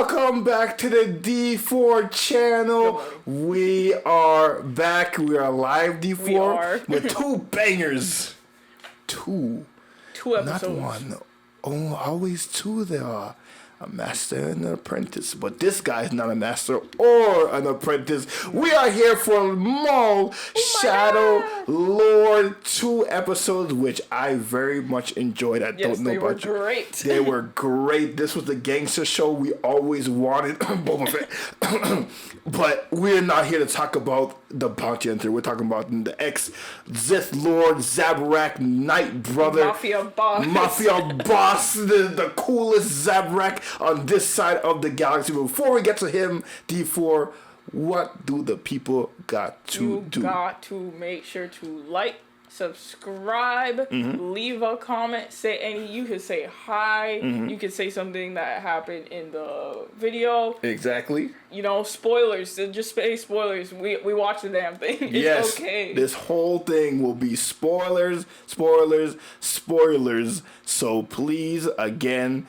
Welcome back to the D4 channel. We are back. We are live D4 with two bangers. Two episodes. Not one. Oh, always two there are. A master and an apprentice. But this guy is not a master or an apprentice. We are here for Maul Shadow Lord. 2 episodes, which I very much enjoyed. I don't know about you. Great. They were great. This was the gangster show we always wanted. Boba Fett. But we're not here to talk about the bounty hunter. We're talking about the ex-Sith Lord, Zabrak, Knight Brother. Mafia boss. The coolest Zabrak on this side of the galaxy. But before we get to him, D4, what do the people got to do? You got to make sure to like, subscribe, leave a comment, you can say hi, you can say something that happened in the video. Exactly. You know, spoilers, just say spoilers. We watch the damn thing. It's okay. This whole thing will be spoilers. So please, again,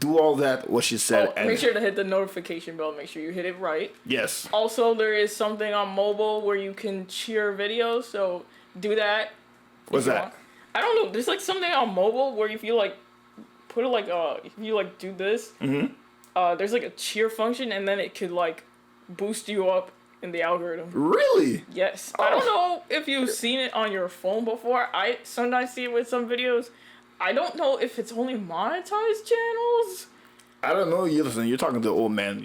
do all that, what she said. And make sure to hit the notification bell. Make sure you hit it right. Yes. Also, there is something on mobile where you can cheer videos, so do that. What's that? I don't know. There's like something on mobile where if you like put it like if you like do this, there's like a cheer function, and then it could like boost you up in the algorithm. Really? Yes. I don't know if you've seen it on your phone before. I sometimes see it with some videos. I don't know if it's only monetized channels. I don't know. Listen, you're talking to the old man.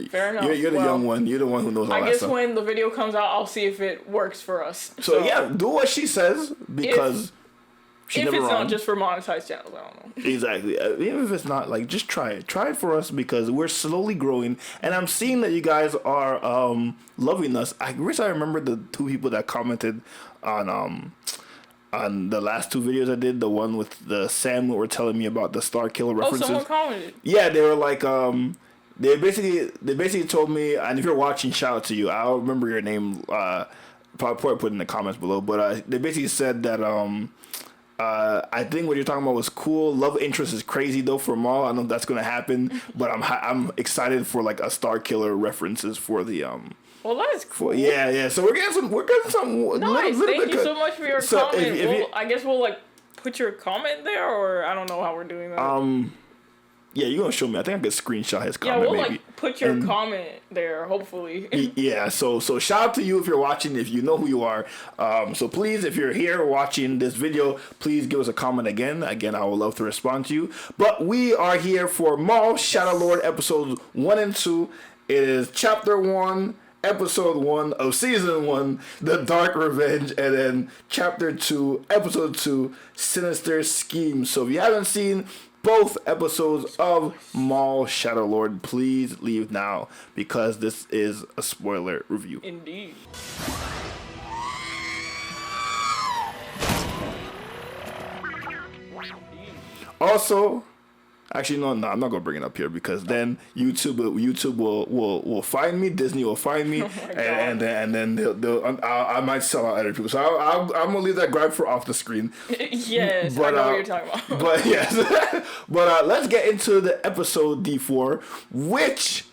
Fair enough. You're the young one. You're the one who knows all that stuff. I guess when the video comes out, I'll see if it works for us. So yeah, do what she says, because if it's not just for monetized channels, I don't know. Exactly. Even if it's not, like, just try it. Try it for us, because we're slowly growing, and I'm seeing that you guys are loving us. I wish I remember the 2 people that commented on the last 2 videos I did, the one with the Sam who were telling me about the Star Killer references. Oh, someone commented. Yeah, they were like, they basically told me, and if you're watching, shout out to you. I'll remember your name. Probably put in the comments below. But they basically said that I think what you're talking about was cool. Love interest is crazy though for Maul. I know that's gonna happen, but I'm excited for like a Star Killer references for the Well, that's cool. Yeah. So we're getting some. Nice. Thank you so much for your comment. I guess we'll like put your comment there, or I don't know how we're doing that. Yeah, you're gonna show me. I think I could screenshot his comment. Yeah, we'll maybe. Like put your comment there, hopefully. Yeah. So shout out to you if you're watching. If you know who you are. So please, if you're here watching this video, please give us a comment again. Again, I would love to respond to you. But we are here for Maul Shadow Lord episodes 1 and 2. It is chapter 1. Episode 1 of Season 1, The Dark Revenge, and then Chapter 2, Episode 2, Sinister Scheme. So if you haven't seen both episodes of Maul Shadow Lord, please leave now, because this is a spoiler review. Indeed. Also, actually, no, I'm not gonna bring it up here, because then YouTube will find me, Disney will find me, and then I might sell out other people. So I'm gonna leave that gripe for off the screen. Yes, I know what you're talking about. But yes, but let's get into the episode D4, which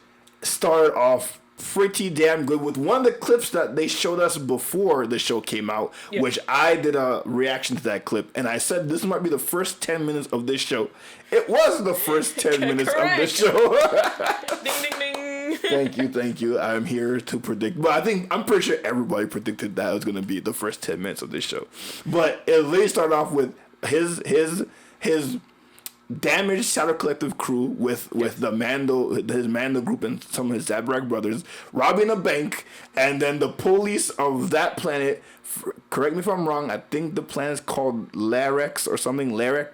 started off pretty damn good with one of the clips that they showed us before the show came out, which I did a reaction to that clip, and I said this might be the first 10 minutes of this show. It was the first 10 minutes of this show. Ding, ding, ding. Thank you. I'm here to predict, but I'm pretty sure everybody predicted that it was going to be the first 10 minutes of this show. But it literally started off with his damaged Shadow Collective crew with his Mando group and some of his Zabrak brothers robbing a bank, and then the police of that planet, correct me if I'm wrong, I think the planet is called Larex or something like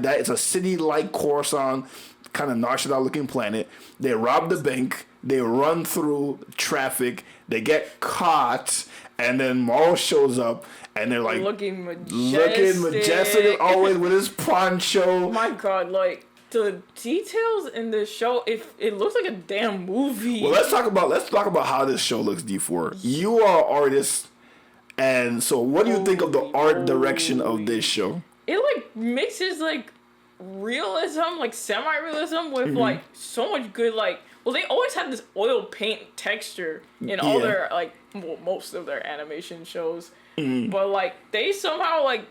that. It's a city like Coruscant, kind of Narshada looking planet. They rob the bank, they run through traffic, they get caught, and then Maul shows up, and they're like looking majestic as always with his poncho. My God, like the details in this show, it looks like a damn movie. Well, let's talk about how this show looks, D4. You are artists, and so what do you think of the art direction of this show? It like mixes like realism, like semi-realism, with like so much good like. Well, they always had this oil paint texture in all their like most of their animation shows, but like they somehow like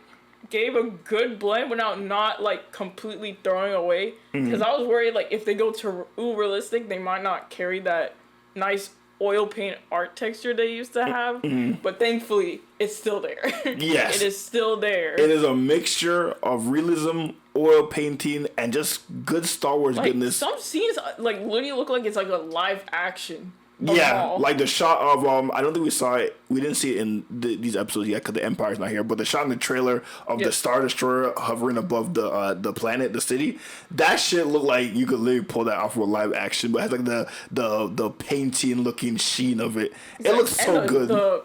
gave a good blend without not like completely throwing away. Because I was worried like if they go too realistic, they might not carry that nice oil paint art texture they used to have. But thankfully, it's still there. Yes, it is still there. It is a mixture of realism, oil painting, and just good Star Wars like, goodness. Some scenes like literally look like it's like a live action. Yeah, like the shot of I don't think we saw it. We didn't see it in these episodes yet because the Empire's not here. But the shot in the trailer of the Star Destroyer hovering above the planet, the city, that shit looked like you could literally pull that off with live action. But it has like the painting looking sheen of it. It looks so good. The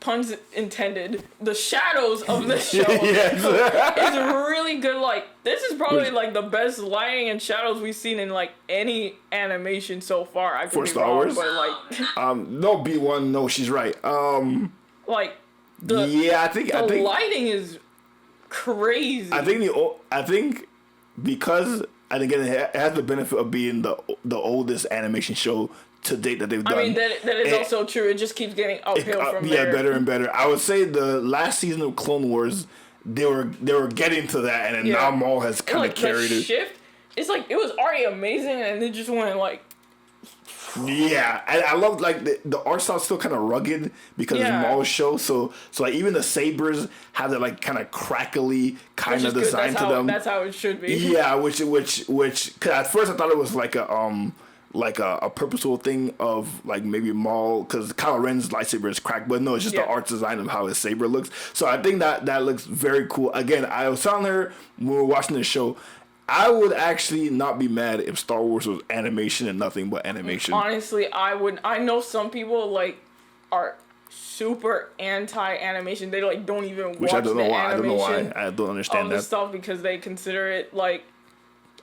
puns intended. The shadows of the show Yes. is really good. Like this is probably like the best lighting and shadows we've seen in like any animation so far. I could For be Star wrong, Wars? but like No B1, no, she's right. like I think lighting is crazy. I think because and again it has the benefit of being the oldest animation show to date that they've done. I mean that is also true. It just keeps getting uphill from there. Yeah, better and better. I would say the last season of Clone Wars, they were getting to that, and then now Maul has kind of carried it. Shift, it's like it was already amazing, and it just went like. Yeah, and I love like the art style's still kind of rugged because it's Maul's show. So like even the sabers have that like kind of crackly kind of design to them. That's how it should be. Yeah, which cause at first I thought it was like a purposeful thing of like maybe Maul because Kylo Ren's lightsaber is cracked, but no, it's just the art design of how his saber looks. So I think that looks very cool. Again, I was telling her when we were watching the show, I would actually not be mad if Star Wars was animation and nothing but animation. Honestly, I would. I know some people like are super anti-animation. They like don't even watch I don't know why. animation. I don't understand that stuff because they consider it like.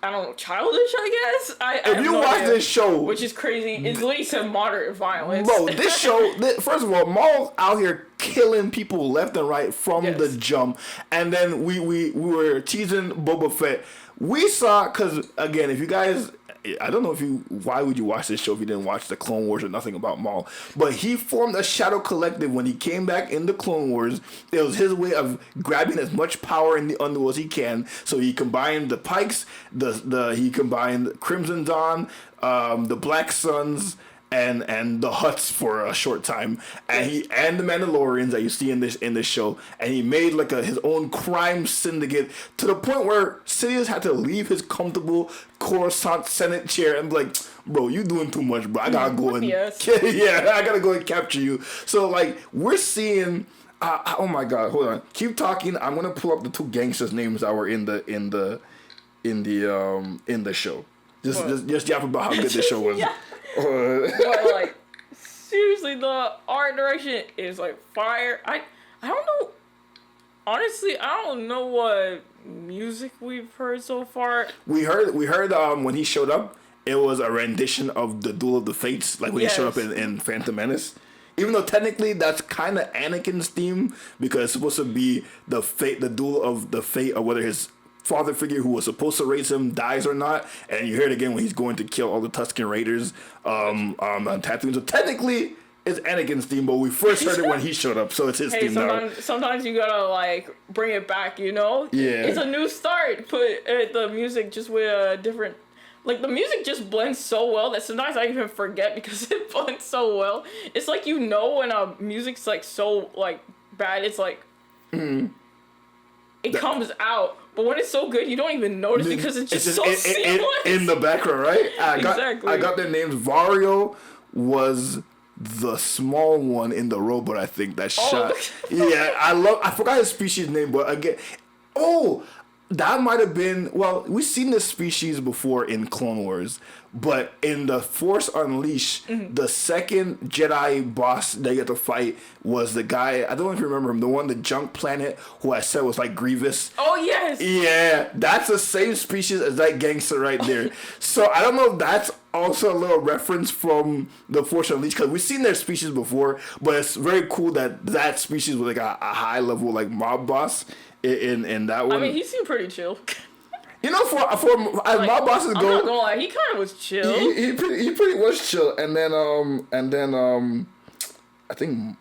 I don't know, childish, I guess? If you watch this show... Which is crazy. It's at least a moderate violence. Bro, this show... First of all, Maul's out here killing people left and right from the jump. And then we were teasing Boba Fett. We saw... Because, again, if you guys... I don't know why would you watch this show if you didn't watch the Clone Wars or nothing about Maul. But he formed a Shadow Collective when he came back in the Clone Wars. It was his way of grabbing as much power in the underworld as he can. So he combined the Pikes, he combined Crimson Dawn, the Black Suns, and the Hutts for a short time, and the Mandalorians that you see in this show, and he made like his own crime syndicate to the point where Sidious had to leave his comfortable Coruscant Senate chair and be like, bro, you doing too much, bro. I gotta go and I gotta go and capture you. So like we're seeing. Oh my God! Hold on. Keep talking. I'm gonna pull up the two gangsters' names that were in the show. Just yap about how good the show was. But like seriously, the art direction is like fire. I don't know. Honestly, I don't know what music we've heard so far. We heard when he showed up, it was a rendition of the Duel of the Fates, like when he showed up in Phantom Menace. Even though technically that's kind of Anakin's theme because it's supposed to be the duel of the fate of whether his father figure who was supposed to raise him dies or not, and you hear it again when he's going to kill all the Tusken Raiders on Tatooine. So technically, it's Anakin's theme, but we first heard it when he showed up, so it's his theme now. Sometimes you gotta like bring it back, you know? Yeah. It's a new start. Put the music just with a different. Like the music just blends so well that sometimes I even forget because it blends so well. It's like you know when a music's like so like bad, it's like it comes out. But when it's so good, you don't even notice because it's just so seamless. In the background, right? Exactly. I got their names. Vario was the small one in the robot, I think, that shot. Yeah, I forgot his species name, but again... that might have been... Well, we've seen this species before in Clone Wars, but in The Force Unleashed, the second Jedi boss they get to fight was the guy... I don't know if you remember him, the one, the junk planet, who I said was like Grievous. Oh, yes! Yeah, that's the same species as that gangster right there. So I don't know if that's also a little reference from The Force Unleashed, because we've seen their species before, but it's very cool that species was like a high-level like mob boss in that one. I mean, he seemed pretty chill. You know, for as Like, mob bosses I'm go, not gonna lie, he kind of was chill. he pretty was chill. And then I think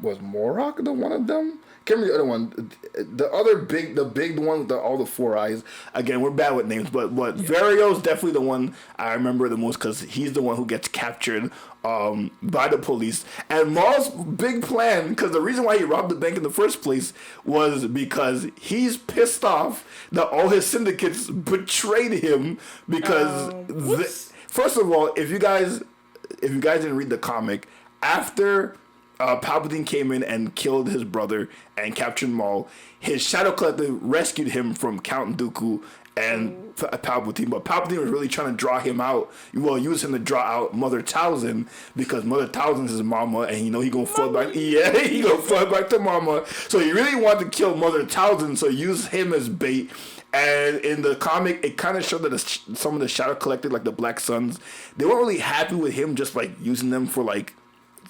was Morok the one of them. Can't remember the other one. The big one with all the four eyes. Again, we're bad with names, but Vario's definitely the one I remember the most because he's the one who gets captured by the police. And Maul's big plan, because the reason why he robbed the bank in the first place was because he's pissed off that all his syndicates betrayed him because first of all, if you guys didn't read the comic, after Palpatine came in and killed his brother and captured Maul, his Shadow Collector rescued him from Count Dooku and Palpatine, but Palpatine was really trying to draw him out. Well, use him to draw out Mother Talzin because Mother Talzin's his mama, and he gonna fall back. Yeah, he gonna fall back to mama. So he really wanted to kill Mother Talzin, so use him as bait. And in the comic, it kind of showed that some of the Shadow Collectors, like the Black Suns, they weren't really happy with him just like using them for like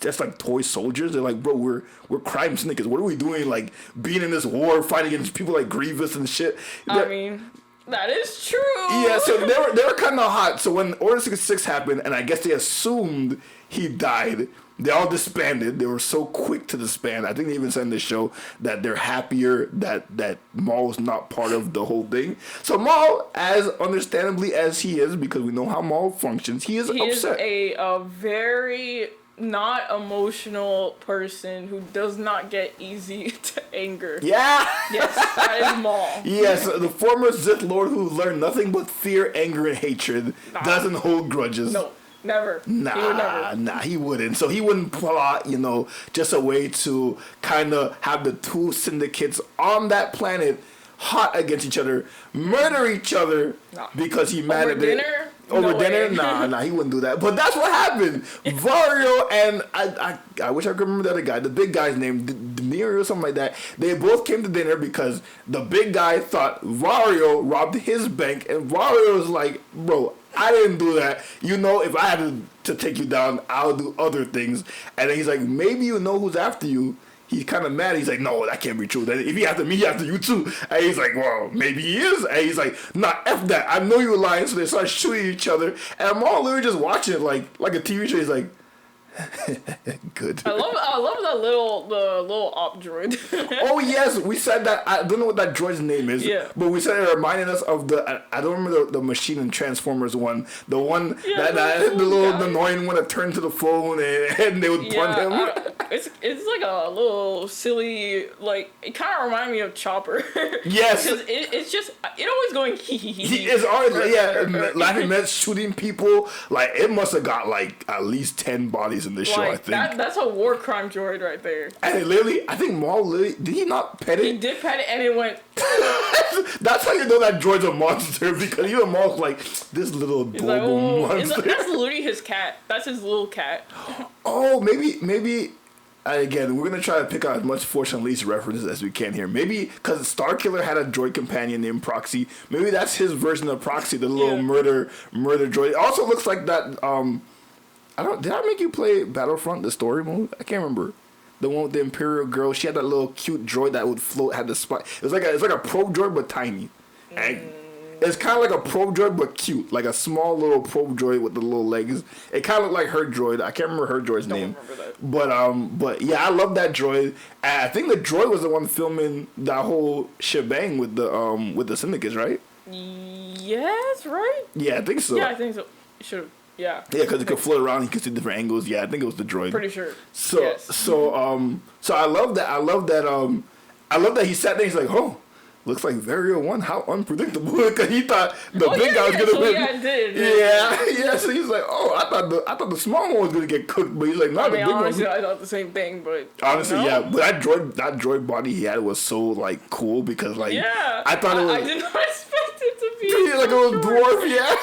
just like toy soldiers. They're like, bro, we're crime syndicates. What are we doing? Like being in this war, fighting against people like Grievous and shit. I mean, that is true. Yeah, so they were kind of hot. So when Order 66 happened, and I guess they assumed he died, they all disbanded. They were so quick to disband. I think they even said in the show that they're happier that Maul's not part of the whole thing. So Maul, as understandably as he is, because we know how Maul functions, he is upset. He is a very not emotional person who does not get easy to anger. Yeah. Yes, that is Maul. Yes, the former Sith Lord who learned nothing but fear, anger, and hatred, doesn't hold grudges. No, never. Nah, he would never. he wouldn't. So he wouldn't plot, just a way to kind of have the two syndicates on that planet hot against each other, murder each other because he mad at dinner? it. Over dinner? Nah, he wouldn't do that. But that's what happened. Vario and I wish I could remember the other guy, the big guy's name, Demir or something like that. They both came to dinner because the big guy thought Vario robbed his bank, and Vario was like, bro, I didn't do that. If I had to take you down, I'll do other things. And then he's like, maybe you know who's after you. He's kind of mad. He's like, no, that can't be true. If he after me, he after you too. And he's like, well, maybe he is. And he's like, nah, F that. I know you're lying. So they start shooting each other. And Maul literally just watching it like a TV show. He's like, good. I love the little op droid. Oh yes, we said that. I don't know what that droid's name is. Yeah. But we said it reminded us of I don't remember the Machine and Transformers one. The one the little annoying one that turned to the phone and they would punt him. It's like a little silly, like it kind of reminded me of Chopper. Yes. Because it's just always going hee hee hee. He is always laughing at shooting people. Like it must have got like at least 10 bodies in this show. I think that's a war crime droid right there. And it literally, I think Maul did he not pet it? He did pet it, and it went. That's how you know that droid's a monster because even Maul's like this little adorable monster. That's literally his cat. That's his little cat. Oh, maybe. Again, we're gonna try to pick out as much Force Unleashed references as we can here. Maybe because Starkiller had a droid companion named Proxy. Maybe that's his version of Proxy, the little murder droid. It also looks like that. Did I make you play Battlefront, the story mode? I can't remember. The one with the Imperial girl. She had that little cute droid that would float. Had the spot. It's like a probe droid but tiny. And it's kind of like a probe droid but cute, like a small little probe droid with the little legs. It kind of looked like her droid. I can't remember her droid's name. But yeah, I love that droid. And I think the droid was the one filming that whole shebang with the syndicates, right? Yes, right? Yeah, I think so. Yeah, I think so. Should. Yeah. Yeah, because it could float around. You could see different angles. Yeah, I think it was the droid. Pretty sure. So yes. so I love that. I love that he sat there. He's like, oh, looks like Vario won. How unpredictable! Because he thought the big guy was gonna win. Yeah, it did. Yeah. So he's like, oh, I thought the small one was gonna get cooked, but he's like, no, the big honestly, one. I thought the same thing, but honestly, yeah. But that droid body he had was so like cool because like I thought it was. I did not expect it to be like a little dwarf, yeah.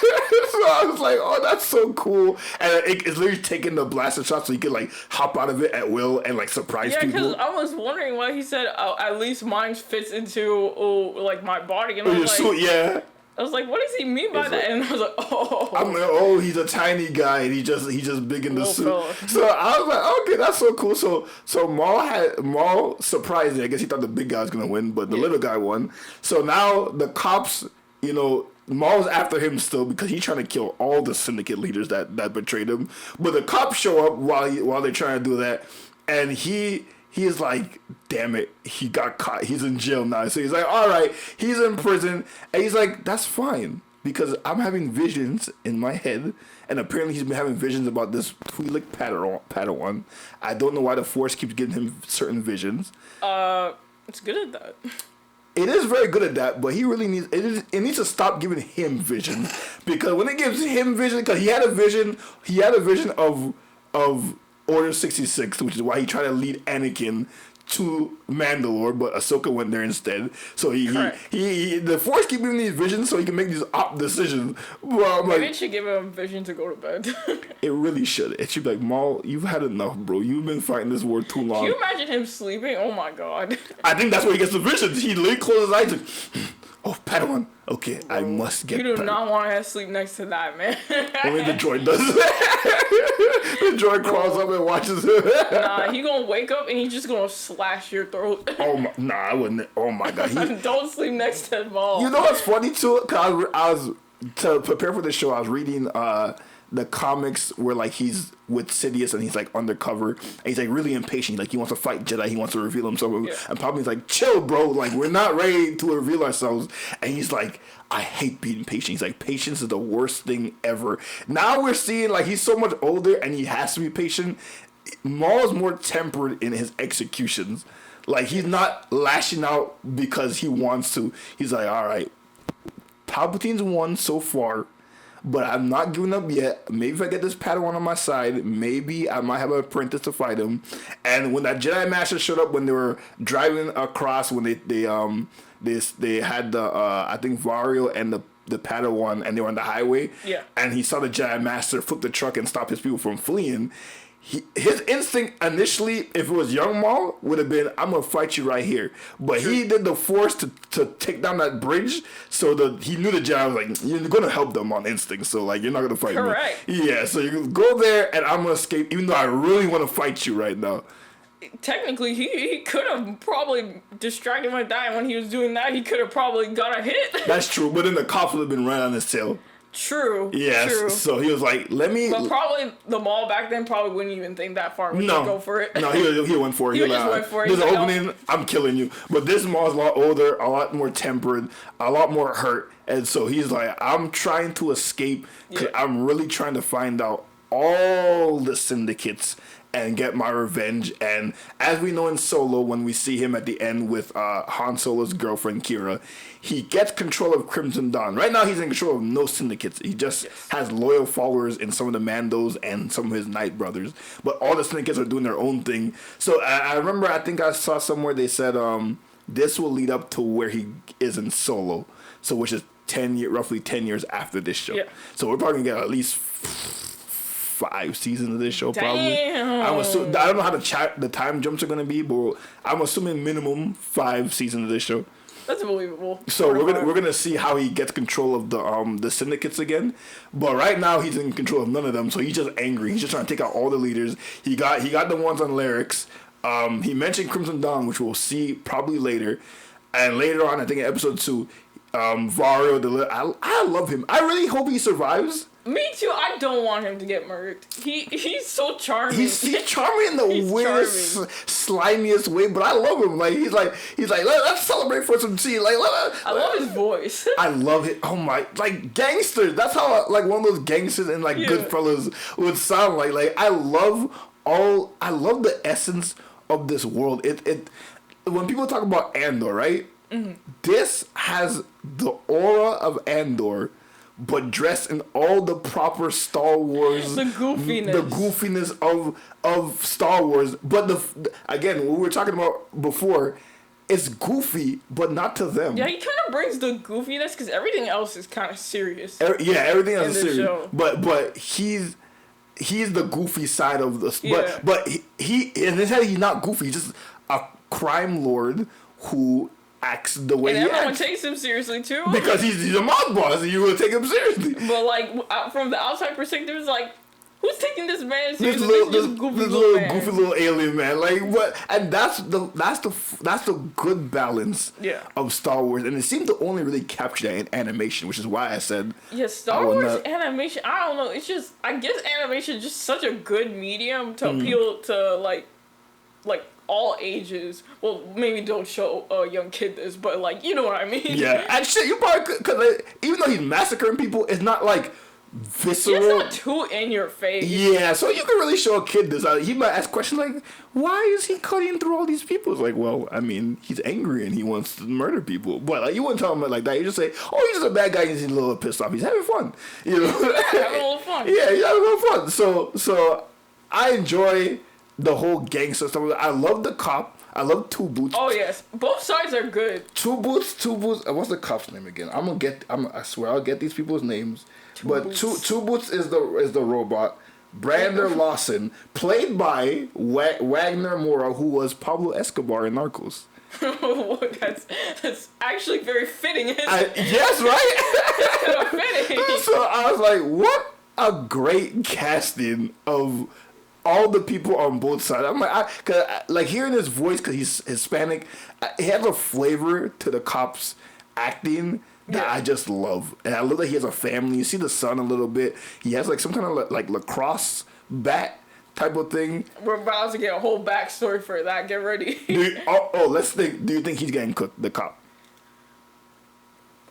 So I was like, oh, that's so cool. And it's literally taking the blaster shot so you could like hop out of it at will and like surprise people. Yeah, because I was wondering why he said at least mine fits into like my body, and I was like, yeah. I was like, what does he mean by that? And I was like, oh. I'm like, oh, he's a tiny guy and he's just big in the suit. Fella. So I was like, okay, that's so cool. So Maul surprised me. I guess he thought the big guy was gonna win, but the little guy won. So now the cops you know, Maul's after him still because he's trying to kill all the syndicate leaders that betrayed him. But the cops show up while they're trying to do that, and he's like, damn it, he got caught. He's in jail now. So he's like, all right, he's in prison, and he's like, that's fine because I'm having visions in my head, and apparently he's been having visions about this Twi'lek Padawan. I don't know why the Force keeps giving him certain visions. It's good at that. It is very good at that, but he really needs it needs to stop giving him vision because when it gives him vision, because he had a vision of Order 66, which is why he tried to lead Anakin to Mandalore, but Ahsoka went there instead. So he the Force keep giving these visions so he can make these op decisions. Well, maybe it should give him a vision to go to bed. It really should. It should be like, Maul, you've had enough, bro. You've been fighting this war too long. Can you imagine him sleeping? Oh my god. I think that's where he gets the visions. He literally closes his eyes and, oh, Padawan. Okay, bro, I must get You do not want to sleep next to that, man. Only the droid does that. The droid crawls up and watches him. Nah, he gonna wake up and he's just gonna slash your throat. Oh my, nah, I wouldn't. Oh my god. Don't sleep next to Maul. You know what's funny too? Cause I was to prepare for the show. I was reading the comics where like he's with Sidious and he's like undercover and he's like really impatient. Like he wants to fight Jedi. He wants to reveal himself. Yeah. And Palpatine's like, chill, bro. Like we're not ready to reveal ourselves. And he's like, I hate being patient. He's like, patience is the worst thing ever. Now we're seeing like he's so much older and he has to be patient. Maul's more tempered in his executions. Like he's not lashing out because he wants to. He's like, all right, Palpatine's won so far, but I'm not giving up yet. Maybe if I get this Padawan on my side, maybe I might have an apprentice to fight him. And when that Jedi Master showed up, when they were driving across, when they had the I think Vario and the Padawan, and they were on the highway. Yeah. And he saw the Jedi Master flip the truck and stop his people from fleeing. His instinct initially, if it was young Maul, would have been, I'm going to fight you right here. But he did the Force to take down that bridge, so he knew the Jedi was like, you're going to help them on instinct, so like you're not going to fight me. Yeah, so you go there and I'm going to escape, even though I really want to fight you right now. Technically, he could have probably distracted my dad when he was doing that. He could have probably got a hit. That's true, but then the cops would have been right on his tail. True. Yes. True. So he was like, "Let me." But probably the Maul back then probably wouldn't even think that far. Would go for it. No, he went for it. He just went for it. There's an opening. I'm killing you. But this Maul's a lot older, a lot more tempered, a lot more hurt, and so he's like, "I'm trying to escape because I'm really trying to find out all the syndicates and get my revenge." And as we know in Solo, when we see him at the end with Han Solo's girlfriend Kira, he gets control of Crimson Dawn. Right now, he's in control of no syndicates. He just has loyal followers in some of the Mandos and some of his Night Brothers. But all the syndicates are doing their own thing. So I remember, I think I saw somewhere they said this will lead up to where he is in Solo. So which is roughly 10 years after this show. Yeah. So we're probably going to get at least 5 seasons of this show. Damn. Probably. I don't know how the time jumps are going to be, but I'm assuming minimum 5 seasons of this show. That's believable. So we're gonna see how he gets control of the syndicates again, but right now he's in control of none of them. So he's just angry. He's just trying to take out all the leaders. He got the ones on Lyrics. He mentioned Crimson Dawn, which we'll see probably later, and later on I think in episode 2, Vario. I love him. I really hope he survives. Me too. I don't want him to get murdered. He's so charming. He's charming in the weirdest, slimiest way, but I love him. Like he's like let's celebrate for some tea. I love his voice. I love it. Oh my, like gangsters. That's how like one of those gangsters in like Goodfellas would sound like. Like I love the essence of this world. It when people talk about Andor, right? Mm-hmm. This has the aura of Andor, but dressed in all the proper Star Wars, the goofiness of Star Wars. But again, what we were talking about before, it's goofy, but not to them. Yeah, he kind of brings the goofiness because everything else is kind of serious. Everything else is serious. Show. But he's the goofy side of this. Yeah. But he in his head he's not goofy. He's just a crime lord who acts the way he acts. And everyone takes him seriously too. Because he's a mob boss and you will take him seriously. But like from the outside perspective, it's like Who's taking this man This seriously? goofy little alien man, like what? And that's the good balance of Star Wars, and it seemed to only really capture that in animation, which is why I said Star Wars animation. I don't know. It's just I guess animation is just such a good medium to appeal to like all ages. Well, maybe don't show a young kid this, but like you know what I mean. Yeah, and shit, you probably could, because even though he's massacring people, it's not like visceral. It's not too in your face. Yeah, so you can really show a kid this. He might ask questions like, "Why is he cutting through all these people?" It's like, well, I mean, he's angry and he wants to murder people. But like, you wouldn't tell him like that. You just say, "Oh, he's just a bad guy. He's a little pissed off. He's having fun." You know, having a little fun. Yeah, he's having a little fun. So I enjoy the whole gangster stuff. I love the cop. I love Two Boots. Oh yes, both sides are good. Two Boots. What's the cop's name again? I swear I'll get these people's names. Two Boots is the robot. Brander Lawson, played by Wagner Moura, who was Pablo Escobar in Narcos. that's actually very fitting. Yes, right. It's kind of fitting. So I was like, what a great casting of all the people on both sides. I'm like, hearing his voice because he's Hispanic, he has a flavor to the cops acting that I just love. And I love that he has a family. You see the son a little bit. He has like some kind of like lacrosse bat type of thing. We're about to get a whole backstory for that. Get ready. Let's think. Do you think he's getting cooked, the cop?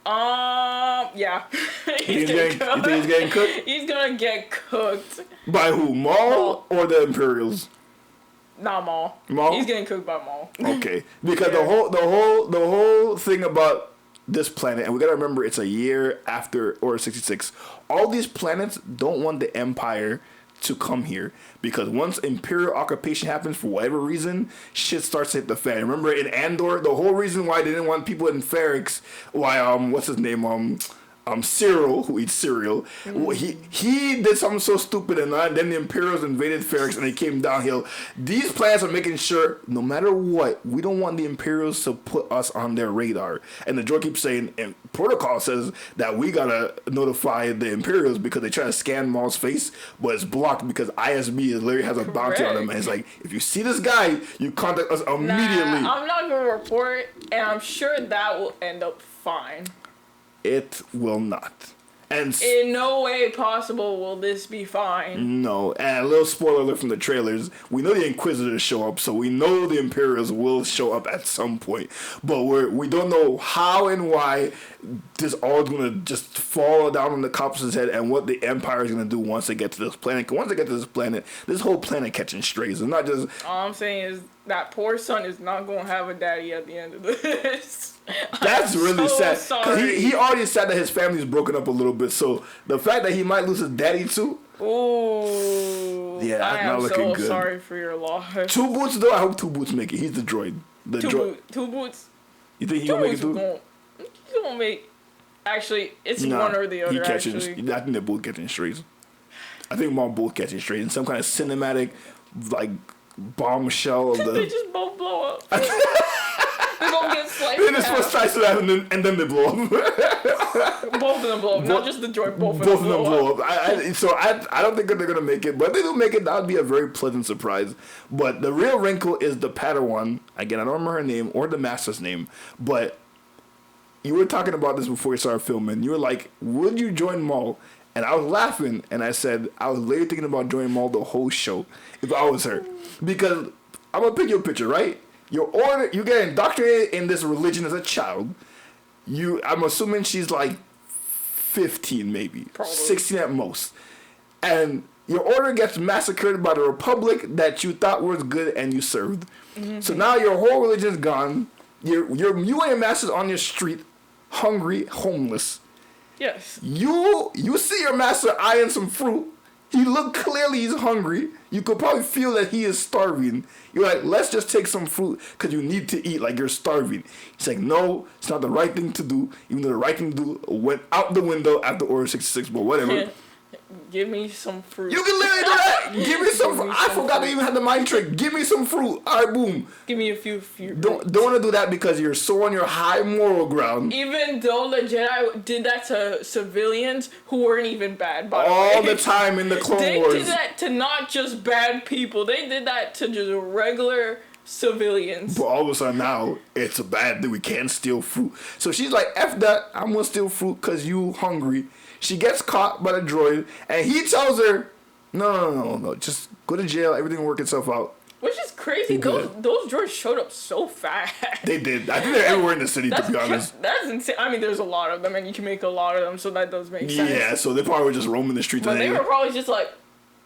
Yeah. You think he's getting cooked? He's gonna get cooked. By who? Maul or the Imperials? Nah, Maul. Maul? He's getting cooked by Maul. Okay. Because the whole thing about this planet, and we gotta remember it's a year after Order 66, all these planets don't want the Empire to come here, because once Imperial occupation happens for whatever reason, shit starts to hit the fan. Remember in Andor, the whole reason why they didn't want people in Ferrix, why what's his name, Cyril, who eats cereal, he did something so stupid, and then the Imperials invaded Ferrix and they came downhill. These planets are making sure, no matter what, we don't want the Imperials to put us on their radar. And the droid keeps saying, and protocol says that we gotta notify the Imperials because they try to scan Maul's face, but it's blocked because ISB literally has a bounty on him. And it's like, if you see this guy, you contact us immediately. Nah, I'm not gonna report, and I'm sure that will end up fine. It will not. And in no way possible will this be fine. No. And a little spoiler alert from the trailers. We know the Inquisitors show up, so we know the Imperials will show up at some point. But we don't know how and why this all gonna just fall down on the cops' head and what the Empire is gonna do once they get to this planet. 'Cause once they get to this planet, this whole planet catching strays. It's not just... All I'm saying is that poor son is not gonna have a daddy at the end of this. That's really sad. Sorry. He already said that his family's broken up a little bit, so the fact that he might lose his daddy too. Ooh. Yeah, that's not looking good. I'm so sorry for your loss. Two Boots though, I hope Two Boots make it. He's the droid. Two Boots. You think he'll make it too? He gonna make. Actually, it's one or the other. I think they're both catching strays. I think Maul both catching strays in some kind of cinematic, like bombshell of the. They just both blow up. They both get sliced. Then it's supposed to slice it out and then they blow up. Both of them blow up, not just the droid. Both of them blow up. I don't think that they're gonna make it, but if they do make it, that would be a very pleasant surprise. But the real wrinkle is the Padawan. Again, I don't remember her name or the Master's name, but you were talking about this before you started filming. You were like, "Would you join Maul?" And I was laughing, and I said I was literally thinking about joining Maul the whole show if I was her, because I'm gonna pick your picture, right? You get indoctrinated in this religion as a child. I'm assuming she's like 15, maybe probably 16 at most, and your order gets massacred by the Republic that you thought was good and you served. Mm-hmm. So now your whole religion's gone. You and your master's on your street, hungry, homeless. Yes. You see your master eyeing some fruit. He looked clearly he's hungry. You could probably feel that he is starving. You're like, let's just take some fruit because you need to eat, like you're starving. He's like, no, it's not the right thing to do. Even though the right thing to do went out the window after Order 66, but whatever. Give me some fruit. You can literally do that. Give me some fruit. I forgot they even had the mind trick. Give me some fruit. All right, boom. Give me a few fruit. Don't want to do that because you're so on your high moral ground. Even though the Jedi did that to civilians who weren't even bad, by the way. All the time in the Clone Wars. They did that to not just bad people. They did that to just regular civilians. But all of a sudden now, it's a bad thing. We can't steal fruit. So she's like, F that. I'm going to steal fruit because you hungry. She gets caught by the droid, and he tells her, no. Just go to jail. Everything will work itself out. Which is crazy. Those droids showed up so fast. They did. I think they're everywhere in the city, to be honest. That's insane. I mean, there's a lot of them, and you can make a lot of them, so that does make sense. Yeah, so they probably were just roaming the streets. But they were probably just like,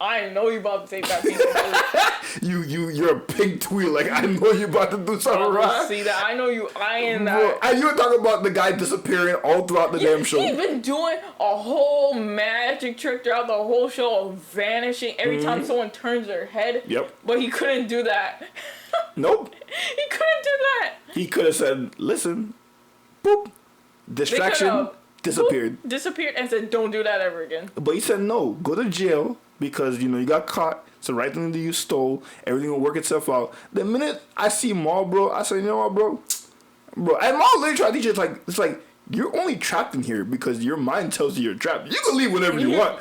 I didn't know you about to take that piece of food. You're a pig tweet. Like, I know you about to do something right. See that? I know you eyeing that. And you were talking about the guy disappearing all throughout the damn show. He's been doing a whole magic trick throughout the whole show of vanishing every time someone turns their head. Yep. But he couldn't do that. Nope. He couldn't do that. He could have said, listen, boop, distraction, disappeared. Disappeared and said, don't do that ever again. But he said, no, go to jail. Because, you got caught. It's the right thing that you stole. Everything will work itself out. The minute I see Maul, bro, I say, you know what, bro? And Maul literally tried to teach you, it's like, you're only trapped in here because your mind tells you you're trapped. You can leave whenever you want.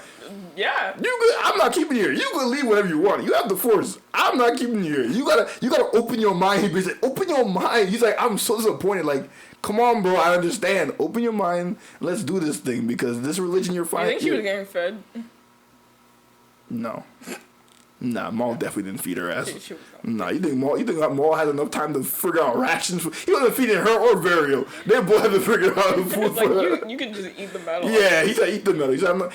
Yeah. I'm not keeping you here. You can leave whenever you want. You have the Force. I'm not keeping you here. You gotta open your mind. He's like, open your mind. He's like, I'm so disappointed. Like, come on, bro. I understand. Open your mind. Let's do this thing because this religion you're fighting. You think she was getting fed? No. Nah, Maul definitely didn't feed her ass. Nah, you think Maul had enough time to figure out rations? He wasn't feeding her or Vario. They both had to figure out the food for her. You can just eat the metal. Yeah, he said eat the metal.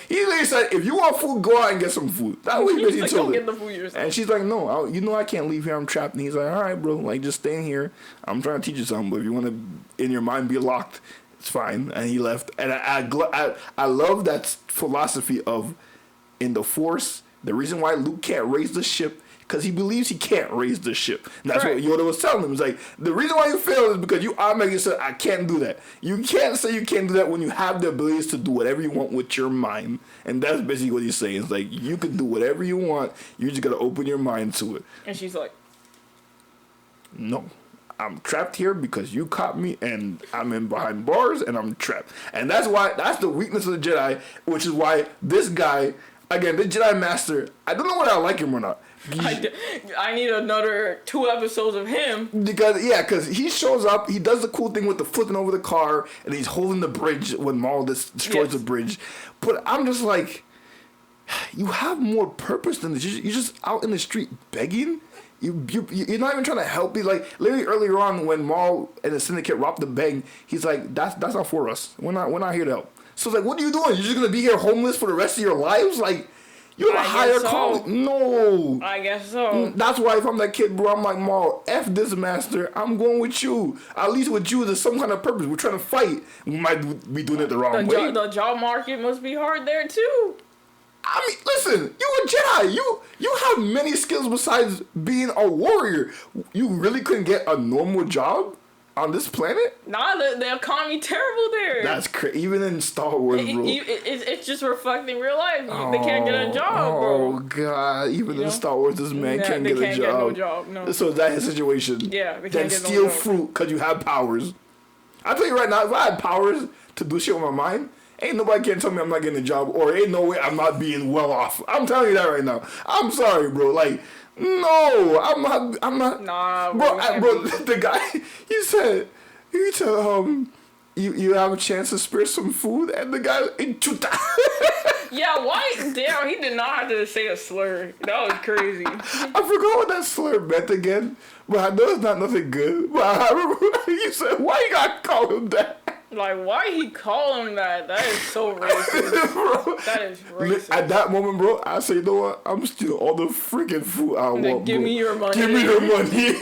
He literally said, if you want food, go out and get some food. That's what he basically told her. Get the food yourself. And she's like, no, I can't leave here. I'm trapped. And he's like, all right, bro, like just stay in here. I'm trying to teach you something, but if you want to, in your mind, be locked, it's fine. And he left. And I love that philosophy of, in the Force, the reason why Luke can't raise the ship because he believes he can't raise the ship. And that's what Yoda was telling him. It's like, the reason why you failed is because you automatically said, I can't do that. You can't say you can't do that when you have the abilities to do whatever you want with your mind. And that's basically what he's saying. It's like, you can do whatever you want. You just got to open your mind to it. And she's like, no. I'm trapped here because you caught me and I'm in behind bars and I'm trapped. And that's the weakness of the Jedi, which is why this guy... Again, the Jedi Master, I don't know whether I like him or not. I need another 2 episodes of him. Because he shows up, he does the cool thing with the flipping over the car, and he's holding the bridge when Maul destroys the bridge. But I'm just like, you have more purpose than this. You're just out in the street begging. You're not even trying to help. He's like, literally earlier on when Maul and the Syndicate robbed the bank, he's like, that's not for us. We're not here to help. So it's like, what are you doing? You're just going to be here homeless for the rest of your lives? Like, you have a higher calling. No. I guess so. That's why if I'm that kid, bro, I'm like, Maul, F this master. I'm going with you. At least with you, there's some kind of purpose. We're trying to fight. We might be doing it the wrong way. The job market must be hard there, too. I mean, listen, you're a Jedi. You have many skills besides being a warrior. You really couldn't get a normal job on this planet? Nah, the economy terrible there. That's crazy. Even in Star Wars, bro. It's just reflecting real life. They can't get a job, bro. Oh, God. Even in Star Wars, this man can't get a job. They can't get no job, no. So is that his situation? Yeah, they can't then get steal no job. fruit because you have powers. I tell you right now, if I had powers to do shit with my mind, ain't nobody can tell me I'm not getting a job or ain't no way I'm not being well off. I'm telling you that right now. I'm sorry, bro. Like, no, I'm not. Nah, bro, the guy, he said, you have a chance to spare some food, and the guy in chuta. Yeah, why? Damn, he did not have to say a slur. That was crazy. I forgot what that slur meant again, but I know it's not nothing good. But I remember you said, why you gotta call him that? Like, why he call him that? That is so racist. Bro, that is racist. At that moment, bro, I say, you know what? I'm stealing all the freaking food I want, give me your money. Give me your money.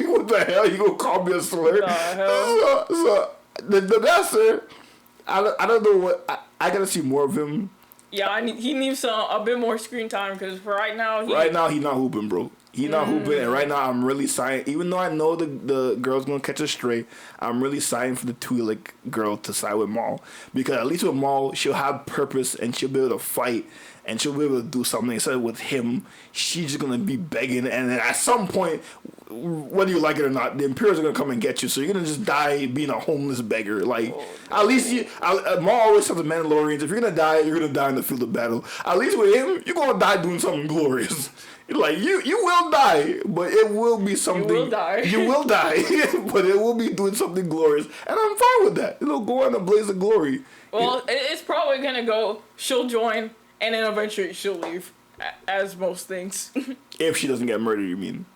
What the hell? You gonna call me a slur? The hell? So the master, I don't know what... I gotta see more of him. Yeah, he needs a bit more screen time because for right now... Right now, he's not hooping, bro. He's not hooping, and right now I'm really sighing. Even though I know the girl's gonna catch a stray, I'm really sighing for the Twi'lek girl to side with Maul, because at least with Maul she'll have purpose and she'll be able to fight and she'll be able to do something. Instead of with him, she's just gonna be begging, and then at some point, whether you like it or not, the Imperials are gonna come and get you. So you're gonna just die being a homeless beggar. Like at least Maul always tells the Mandalorians, if you're gonna die, you're gonna die in the field of battle. At least with him, you're gonna die doing something glorious. Like you will die, but it will be something. You will die. You will die, but it will be doing something glorious, and I'm fine with that. It'll go on a blaze of glory. Well, it's probably gonna go. She'll join, and then eventually she'll leave, as most things. If she doesn't get murdered, you mean?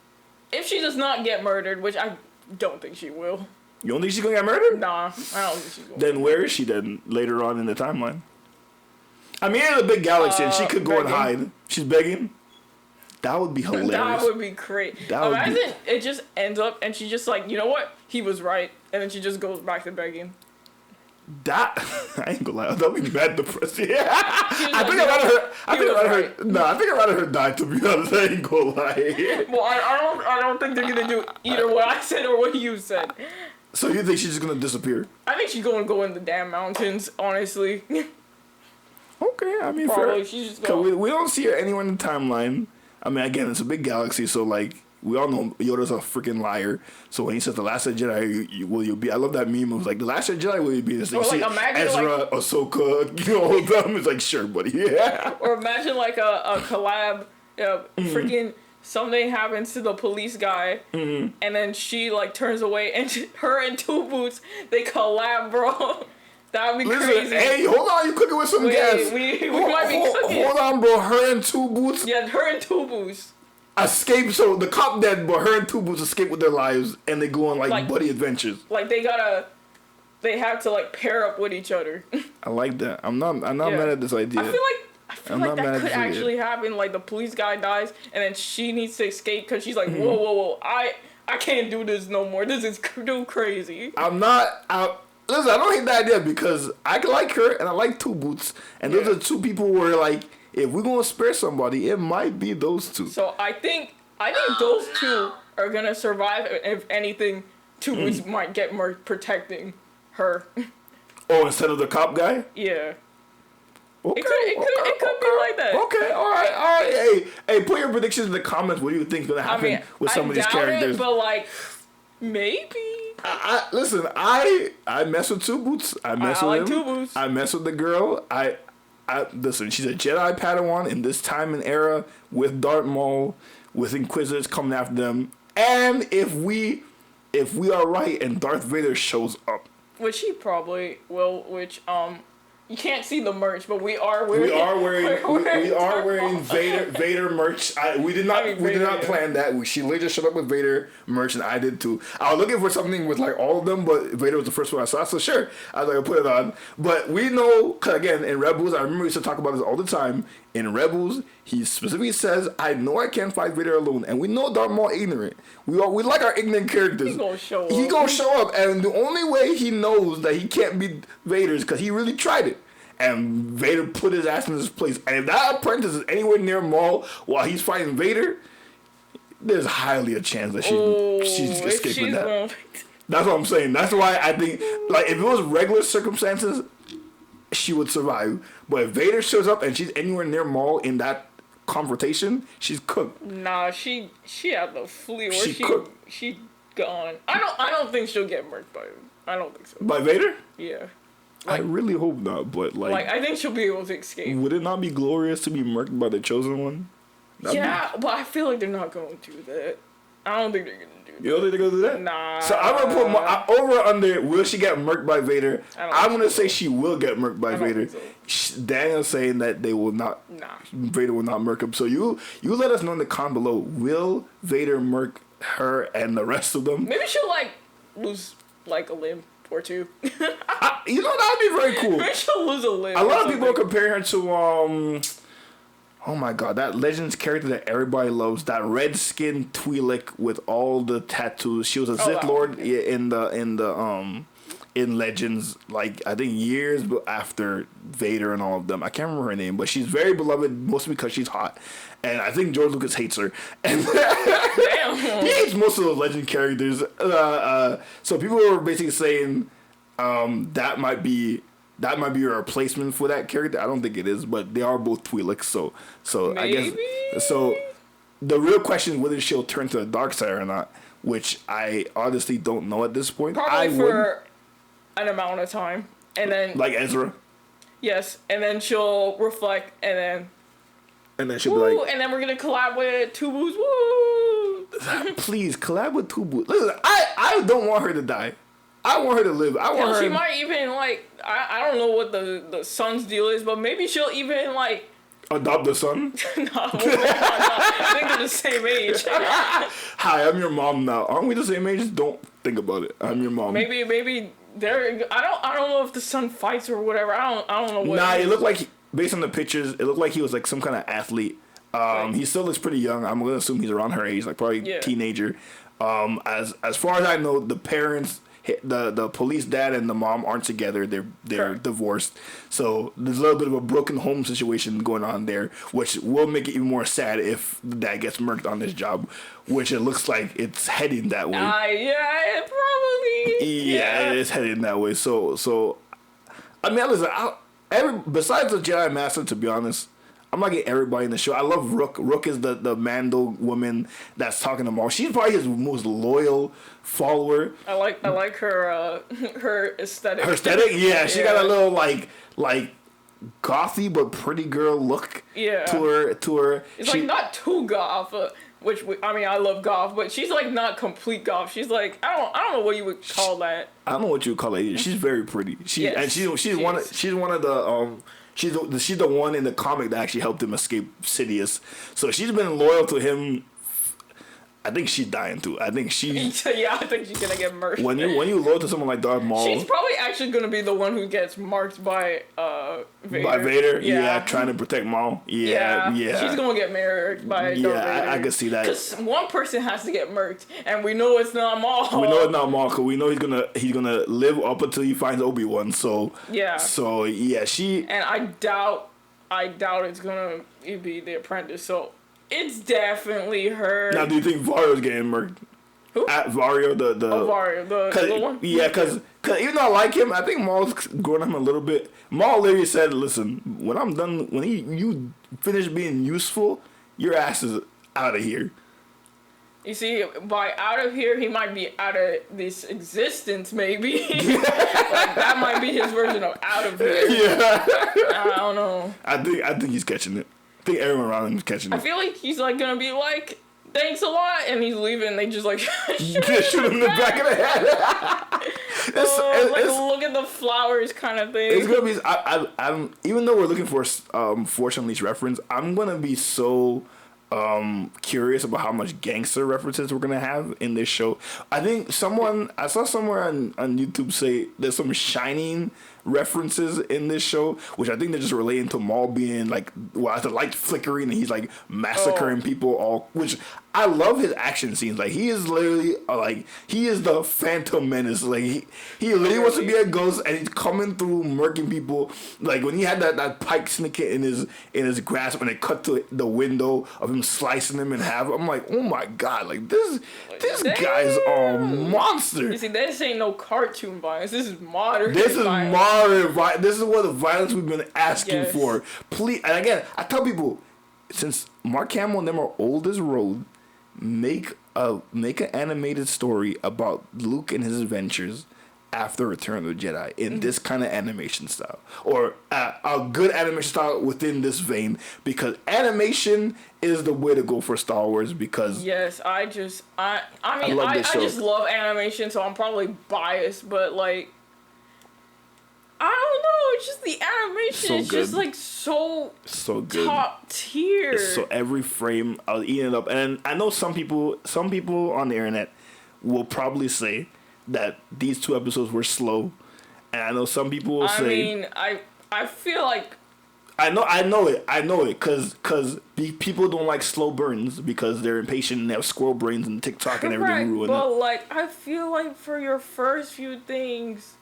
If she does not get murdered, which I don't think she will. You don't think she's gonna get murdered? Nah, I don't think she's going. Then where is she then? Later on in the timeline. I mean, it's a big galaxy, and she could go and hide. She's begging. That would be hilarious. That would be great. Imagine it just ends up and she just like, you know what? He was right. And then she just goes back to begging. That, I ain't gonna lie, that'd be bad depressing. Yeah. I think I'd rather her die, to be honest. I ain't gonna lie. Well, I don't think they're gonna do either what I said or what you said. So you think she's just gonna disappear? I think she's gonna go in the damn mountains, honestly. Okay, I mean, probably. Fair. She's just gonna... we don't see her anywhere in the timeline. I mean, again, it's a big galaxy, so, like, we all know Yoda's a freaking liar. So when he says the last Jedi, will you be? I love that meme. It was like, the last Jedi, will you be? It's like, or like Ezra, Ahsoka, all of them. It's like, sure, buddy. Yeah. Or imagine like a collab, freaking something happens to the police guy, and then she like turns away, and her and Two Boots, they collab, bro. That would be crazy. Hey, hold on, you cooking with some gas. We might be cooking. Hold on, bro. Her and Two Boots. Yeah, her and Two Boots. Escape. So the cop dead, but her and Two Boots escape with their lives, and they go on like buddy adventures. Like they have to like pair up with each other. I like that. I'm not mad at this idea. I feel like that could actually happen. Like the police guy dies, and then she needs to escape because she's like, whoa, I can't do this no more. This is too crazy. Listen, I don't hate the idea because I like her and I like Two Boots, and those are two people where like, if we're gonna spare somebody, it might be those two. So I think those two are gonna survive. If anything, Two Boots might get more protecting her. Oh, instead of the cop guy? Yeah. Okay, it could be like that. Okay, all right. Hey, put your predictions in the comments. What do you think is gonna happen with some of these characters? But like, maybe. Listen, I mess with Two Boots. I mess with him. Two Boots. I mess with the girl. I listen. She's a Jedi Padawan in this time and era with Darth Maul, with Inquisitors coming after them. And if we are right and Darth Vader shows up, which he probably will. Which you can't see the merch, but we are wearing. We are wearing Vader merch. We did not plan that. She literally just showed up with Vader merch, and I did too. I was looking for something with like all of them, but Vader was the first one I saw. So sure, I was like, I'll put it on. But we know, cause again, in Rebels, I remember we used to talk about this all the time. In Rebels, he specifically says, "I know I can't fight Vader alone," and we know Darth Maul ignorant. We like our ignorant characters. He gonna show up, and the only way he knows that he can't beat Vader is because he really tried it, and Vader put his ass in his place. And if that apprentice is anywhere near Maul while he's fighting Vader, there's highly a chance that she's escaping that. That's what I'm saying. That's why I think, like, if it was regular circumstances, she would survive. But if Vader shows up and she's anywhere near Maul in that confrontation, she's cooked. Nah, she had the flee or she gone. I don't think she'll get murked by him. I don't think so. By Vader? Yeah. Like, I really hope not, but like I think she'll be able to escape. Would it not be glorious to be murked by the Chosen One? But I feel like they're not going to do that. I don't think they're gonna do that. You don't think they're gonna do that? Nah. So I'm gonna put over under. Will she get murked by Vader? I'm gonna say she will get murked by Vader. So. Daniel's saying that they will not. Nah. Vader will not murk him. So you let us know in the comment below. Will Vader murk her and the rest of them? Maybe she'll like lose like a limb or two. You know, that would be very cool. Maybe she'll lose a limb. A lot of people are comparing her to oh my god, that Legends character that everybody loves, that red skinned Twi'lek with all the tattoos. She was a Sith Lord in Legends, like I think years after Vader and all of them. I can't remember her name, but she's very beloved mostly because she's hot, and I think George Lucas hates her. And Damn. He hates most of the legend characters. So people were basically saying that might be a replacement for that character. I don't think it is, but they are both Twi'leks. So Maybe? I guess so. The real question is whether she'll turn to the dark side or not, which I honestly don't know at this point. Probably for an amount of time, and then like Ezra. Yes, and then she'll reflect, and then she'll be like, and then we're gonna collab with Tubu's. Woo! Please collab with Tubu. Listen, I don't want her to die. I want her to live. I want her. She might even like I don't know what the son's deal is, but maybe she'll even like adopt the son. No, I think they're the same age. Hi, I'm your mom now. Aren't we the same age? Don't think about it. I'm your mom. Maybe they're. I don't know if the son fights or whatever. I don't know what. Nah, it looked like based on the pictures, it looked like he was like some kind of athlete. He still looks pretty young. I'm gonna assume he's around her age, like probably teenager. As far as I know, the parents, the police dad and the mom aren't together. They're divorced. So there's a little bit of a broken home situation going on there, which will make it even more sad if the dad gets murked on this job, which it looks like it's heading that way. Yeah, it probably. Yeah, it's heading that way. So I mean, listen, besides the Jedi Master, to be honest, I'm not getting everybody in the show. I love Rook. Rook is the Mando woman that's talking to Maul. She's probably his most loyal follower. I like her her aesthetic. Her aesthetic, yeah. She got a little like gothy but pretty girl look. Yeah. To her. It's like not too goth. I love goth, but she's like not complete goth. She's like I don't know what you would call that. I don't know what you would call it. She's very pretty. She's one of the She's the one in the comic that actually helped him escape Sidious. So she's been loyal to him. I think she's dying too. I think she's gonna get murdered. When you loyal to someone like Darth Maul, she's probably actually gonna be the one who gets marked by Vader. By Vader, yeah, trying to protect Maul. Yeah. She's gonna get marked by Darth Vader. I can see that. Because one person has to get murked, and we know it's not Maul. We know it's not Maul, because we know he's gonna live up until he finds Obi-Wan. So she. And I doubt it's gonna be the apprentice. So. It's definitely her. Now, do you think Vario's getting murked? Who? At Vario, Vario, the little one? Yeah, because even though I like him, I think Maul's growing on him a little bit. Maul literally said, listen, when I'm done, when you finish being useful, your ass is out of here. You see, by out of here, he might be out of this existence, maybe. Like, that might be his version of out of here. Yeah. I don't know. I think he's catching it. I think everyone around him is catching it. I feel like he's like gonna be like, thanks a lot, and he's leaving. And they just like shoot him in the back of the head. Look at the flowers kind of thing. It's gonna be. I'm even though we're looking for Force Unleashed reference, I'm gonna be so curious about how much gangster references we're gonna have in this show. I think I saw somewhere on YouTube say there's some Shining references in this show, which I think they're just relating to Maul being like, the light flickering and he's like massacring people, which I love his action scenes. Like he is literally he is the Phantom Menace. Like he literally wants to be a ghost and he's coming through murking people. Like when he had that pike snicket in his grasp and it cut to the window of him slicing him in half. I'm like, oh my god, like this guy's a monster. You see, this ain't no cartoon violence. This is modern. This is modern violence. This is what the violence we've been asking for. Please, and again, I tell people, since Mark Hamill and them are old as road, make an animated story about Luke and his adventures after Return of the Jedi in this kind of animation style, or a good animation style within this vein, because animation is the way to go for Star Wars. Because I just love animation, so I'm probably biased, but like I don't know, it's just the animation is just like so good, top tier. So every frame, I was eating it up, and I know some people on the internet will probably say that these 2 episodes were slow, and I know some people will say. I mean, I feel like. I know it, because people don't like slow burns because they're impatient and they have squirrel brains and TikTok and everything ruined. But like, I feel like for your first few things,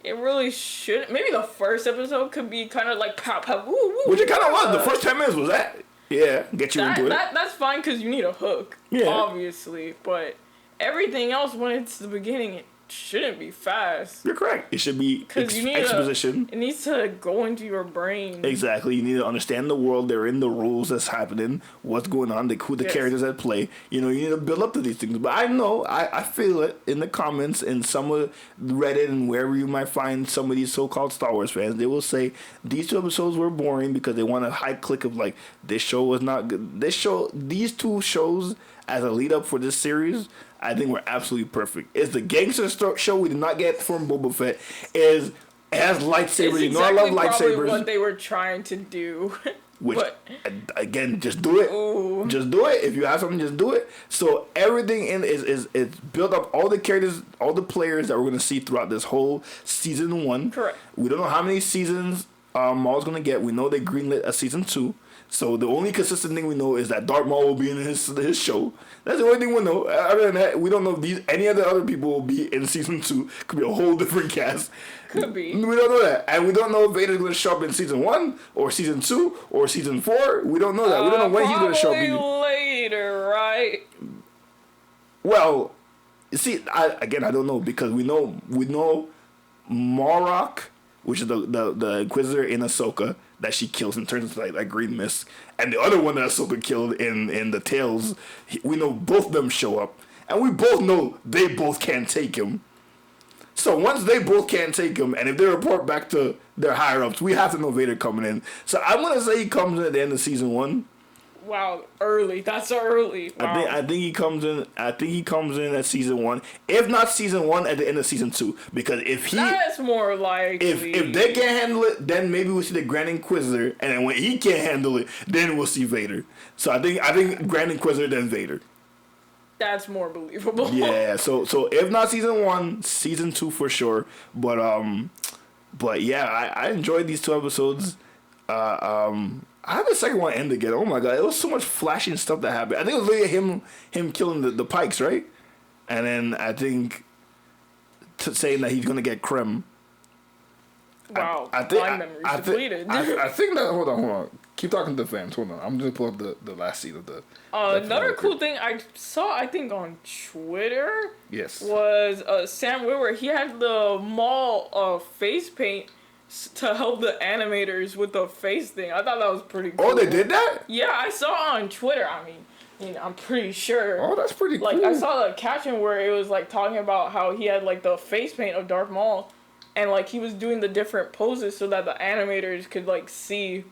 it really should. Maybe the first episode could be kind of like pow pow woo woo. Which it kind of was. The first 10 minutes was that. Yeah, get you into it. That's fine because you need a hook, obviously. But everything else, when it's the beginning, it shouldn't be fast. You're correct. It should be exposition. It needs to go into your brain. Exactly. You need to understand the world they're in, the rules that's happening, what's going on, who the characters at play. You know, you need to build up to these things. But I know, I feel it in the comments, in some of Reddit and wherever you might find some of these so-called Star Wars fans. They will say these 2 episodes were boring because they want a high click of like, this show was not good. These 2 shows as a lead up for this series, I think we're absolutely perfect. It's the gangster show we did not get from Boba Fett. It has lightsabers. You know I love lightsabers. Probably what they were trying to do. Which, again, just do it. Ooh. Just do it. If you have something, just do it. So everything in is built up. All the characters, all the players that we're going to see throughout this whole season 1. Correct. We don't know how many seasons Maul's going to get. We know they greenlit a season 2. So the only consistent thing we know is that Darth Maul will be in his show. That's the only thing we know. Other than that, we don't know if any of the other people will be in season 2. Could be a whole different cast. Could be. We don't know that. And we don't know if Vader's going to show up in season 1 or season 2 or season 4. We don't know that. We don't know when he's going to show up. Probably later, right? Well, you see, I don't know because we know Marok, which is the Inquisitor in Ahsoka, that she kills and turns into like green mist. And the other one that Ahsoka killed in the Tales, we know both of them show up. And we both know they both can't take him. So once they both can't take him, and if they report back to their higher-ups, we have to know Vader coming in. So I'm going to say he comes in at the end of season 1. Wow, early. That's early. Wow. I think he comes in. I think he comes in at season 1. If not season 1, at the end of season 2. Because that's more likely. If they can't handle it, then maybe we'll see the Grand Inquisitor, and then when he can't handle it, then we'll see Vader. So I think Grand Inquisitor then Vader. That's more believable. Yeah. So if not season 1, season 2 for sure. But yeah, I enjoyed these 2 episodes. I have the second one end again. Oh my god, it was so much flashing stuff that happened. I think it was really him killing the Pikes, right? And then I think saying that he's gonna get Krem. Wow, I depleted. I think that. Hold on. Keep talking to the fans. Hold on. I'm just gonna pull up the last scene of the. Another cool thing I saw, I think on Twitter. Yes. Was Sam Witwer. He had the Maul face paint to help the animators with the face thing. I thought that was pretty cool. Oh, they did that? Yeah, I saw on Twitter. I mean, I'm pretty sure. Oh, that's pretty cool. Like, I saw the caption where it was, like, talking about how he had, like, the face paint of Darth Maul. And, like, he was doing the different poses so that the animators could, like, see,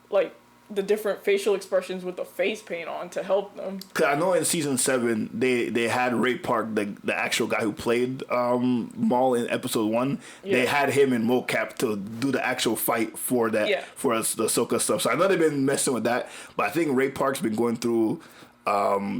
like, the different facial expressions with the face paint on to help them. Cause I know in season 7 they had Ray Park, the actual guy who played Maul in episode 1. Yeah. They had him in mocap to do the actual fight for that for us the Ahsoka stuff. So I know they've been messing with that, but I think Ray Park's been going through.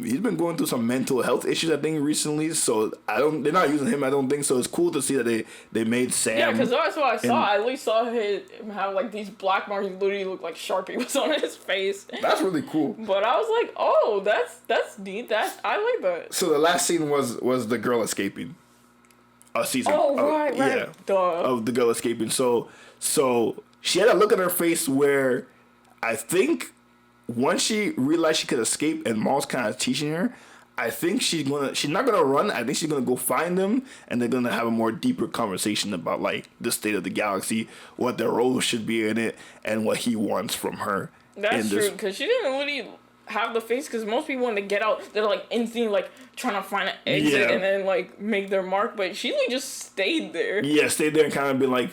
He's been going through some mental health issues, I think, recently. So they're not using him, I don't think. So it's cool to see that they made Sam. Yeah, because that's what I saw. I at least saw him have like these black marks. He literally looked like Sharpie was on his face. That's really cool. But I was like, oh, that's neat. I like that. So the last scene was the girl escaping. Season. Oh right. Yeah. Duh. Of the girl escaping. So she had a look at her face where I think. Once she realized she could escape and Maul's kind of teaching her, I think she's not gonna run. I think she's gonna go find them, and they're gonna have a more deeper conversation about like the state of the galaxy, what their role should be in it, and what he wants from her. That's true, because she didn't really have the face. Because most people when they get out, they're like instantly like trying to find an exit and then like make their mark. But she like just stayed there. Yeah, stayed there and kind of been like.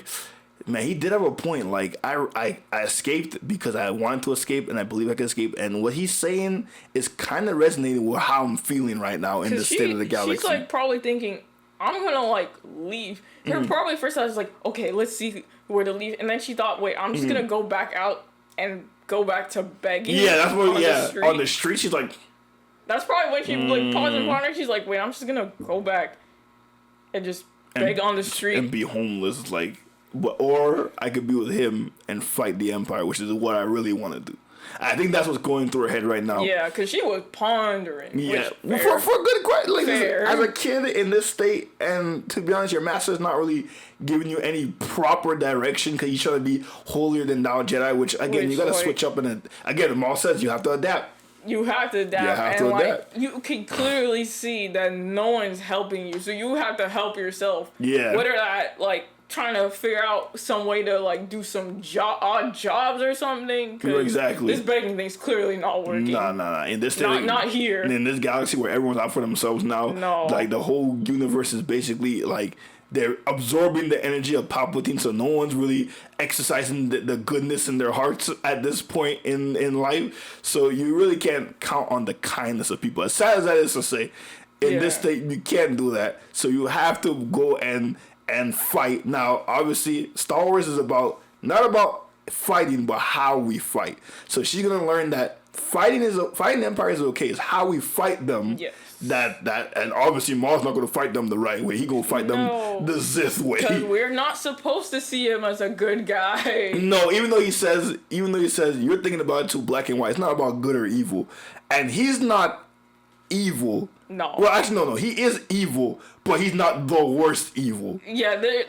Man, he did have a point. Like, I escaped because I wanted to escape, and I believe I could escape. And what he's saying is kind of resonating with how I'm feeling right now in the state of the galaxy. She's, like, probably thinking, I'm going to, like, leave. Her probably first thought was like, okay, let's see where to leave. And then she thought, wait, I'm just going to go back out and go back to begging. Yeah, that's what, on the street, she's like... That's probably when she, like, paused in front of her. She's like, wait, I'm just going to go back and just beg on the street. And be homeless, like... Or I could be with him and fight the Empire, which is what I really want to do. I think that's what's going through her head right now. Yeah, because she was pondering. Yeah, which, for a good question. Like, fair. as a kid in this state, and to be honest, your master's not really giving you any proper direction because he's trying to be holier than thou Jedi. Which again, you got to switch up, and again, Maul says you have to adapt. You have to adapt, you can clearly see that no one's helping you, so you have to help yourself. Yeah. Whether that trying to figure out some way to do some odd jobs or something. Exactly. This begging thing's clearly not working. Nah. In this not here. In this galaxy where everyone's out for themselves now. No. Like the whole universe is basically like they're absorbing the energy of Palpatine, so no one's really exercising the goodness in their hearts at this point in life. So you really can't count on the kindness of people. As sad as that is to say, in this state you can't do that. So you have to go and fight. Now, obviously, Star Wars is not about fighting, but how we fight. So she's gonna learn that fighting Empire is okay. It's how we fight them. Yes. And obviously Maul's not gonna fight them the right way. He gonna fight them the Sith way. Because we're not supposed to see him as a good guy. No, even though he says you're thinking about it too black and white. It's not about good or evil, and he's not evil. No. Well, actually, no. He is evil, but he's not the worst evil. Yeah, there's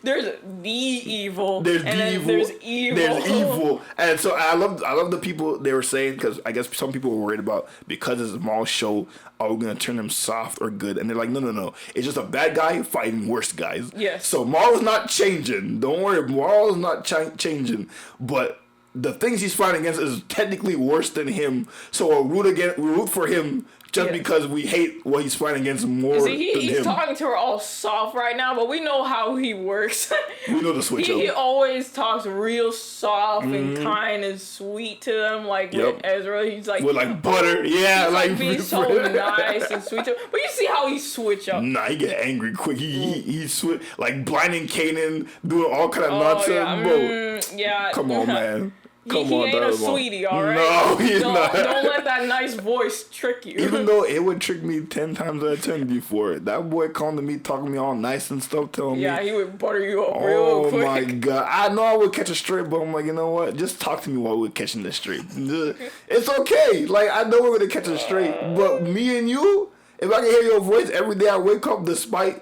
there's the evil. There's There's evil. There's evil. And so I love the people they were saying, because I guess some people were worried about, because it's a Maul show, are we going to turn him soft or good? And they're like, no. It's just a bad guy fighting worse guys. Yes. So Maul is not changing. Don't worry. Maul is not changing. But the things he's fighting against is technically worse than him. So we'll root for him just because we hate what he's fighting against more than him. He's talking to her all soft right now, but we know how he works. We know the switch up. He always talks real soft and kind and sweet to them, with Ezra. He's like with butter, he's being so nice and sweet to him. But you see how he switch up. Nah, he get angry quick. He switch, blinding Kanan, doing all kind of nonsense, bro. Come on, man. He ain't a sweetie, all right? No, he's not. Don't let that nice voice trick you. Even though it would trick me 10 times out of 10 before. That boy calling to me, talking to me all nice and stuff, telling me. Yeah, he would butter you up real quick. Oh, my God. I know I would catch a straight, but I'm like, you know what? Just talk to me while we're catching this straight. It's okay. I know we're going to catch a straight, but me and you, if I can hear your voice every day I wake up despite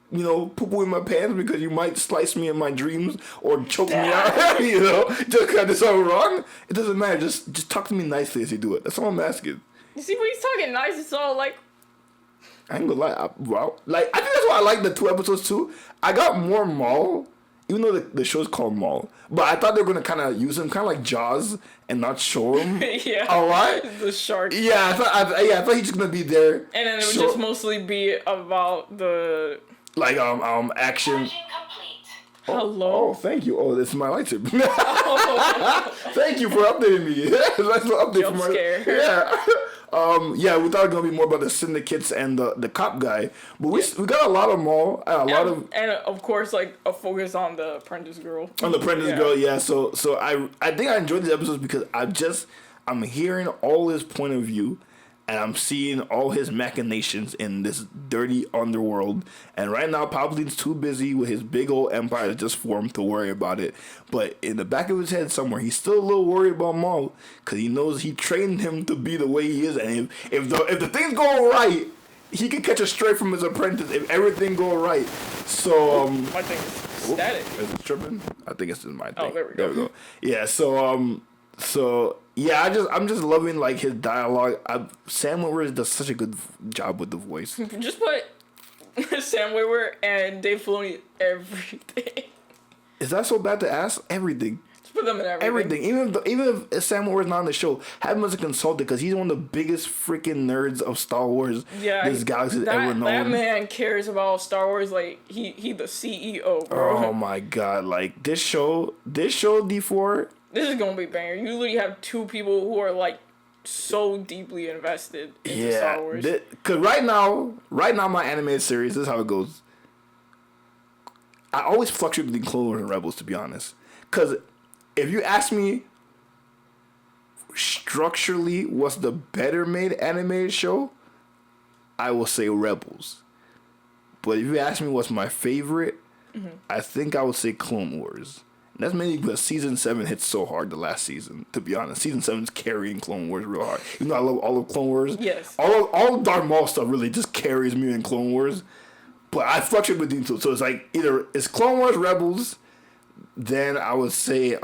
poo-poo in my pants because you might slice me in my dreams or choke me out, just because there's something wrong. It doesn't matter. Just talk to me nicely as you do it. That's all I'm asking. You see, when he's talking nice, it's all I ain't gonna lie. I think that's why I like the 2 episodes too. I got more Maul, even though the show's called Maul. But I thought they were gonna kind of use him, kind of like Jaws, and not show him. Yeah. A lot. The shark. Yeah, I thought he's just gonna be there. And then it would just mostly be about the action. Hello. Oh, thank you. Oh, this is my lightsaber. Thank you for updating me. That's an update Jump for my scare. Yeah. We thought it was gonna be more about the syndicates and the cop guy, but we got a lot of Maul, and of course a focus on the apprentice girl. On the apprentice girl, yeah. So I think I enjoyed these episodes because I'm hearing all his point of view. And I'm seeing all his machinations in this dirty underworld. And right now, Palpatine's too busy with his big old empire that just formed to worry about it. But in the back of his head somewhere, he's still a little worried about Maul. Because he knows he trained him to be the way he is. And if the things go right, he can catch a stray from his apprentice if everything go right. So, my thing is static. Is it tripping? I think it's in my thing. Oh, there we go. Yeah, so yeah, I'm just loving his dialogue. Sam Witwer does such a good job with the voice. Just put Sam Witwer and Dave Filoni everything. Is that so bad to ask? Everything. Just put them in everything. Even if Sam Witwer's not on the show, have him as a consultant because he's one of the biggest freaking nerds of Star Wars this galaxy's ever known. That man cares about Star Wars he the CEO, bro. Oh my God! This show D4. This is gonna be a banger. You literally have 2 people who are so deeply invested in Star Wars. Cause right now my animated series, this is how it goes. I always fluctuate between Clone Wars and Rebels, to be honest. Cause if you ask me structurally what's the better made animated show, I will say Rebels. But if you ask me what's my favorite, I think I would say Clone Wars. That's mainly because season 7 hit so hard the last season. To be honest, season 7's carrying Clone Wars real hard. Even though I love all of Clone Wars, Yes. all of Darth Maul stuff really just carries me in Clone Wars. But I fluctuate between two, so it's like either it's Clone Wars, Rebels, then I would say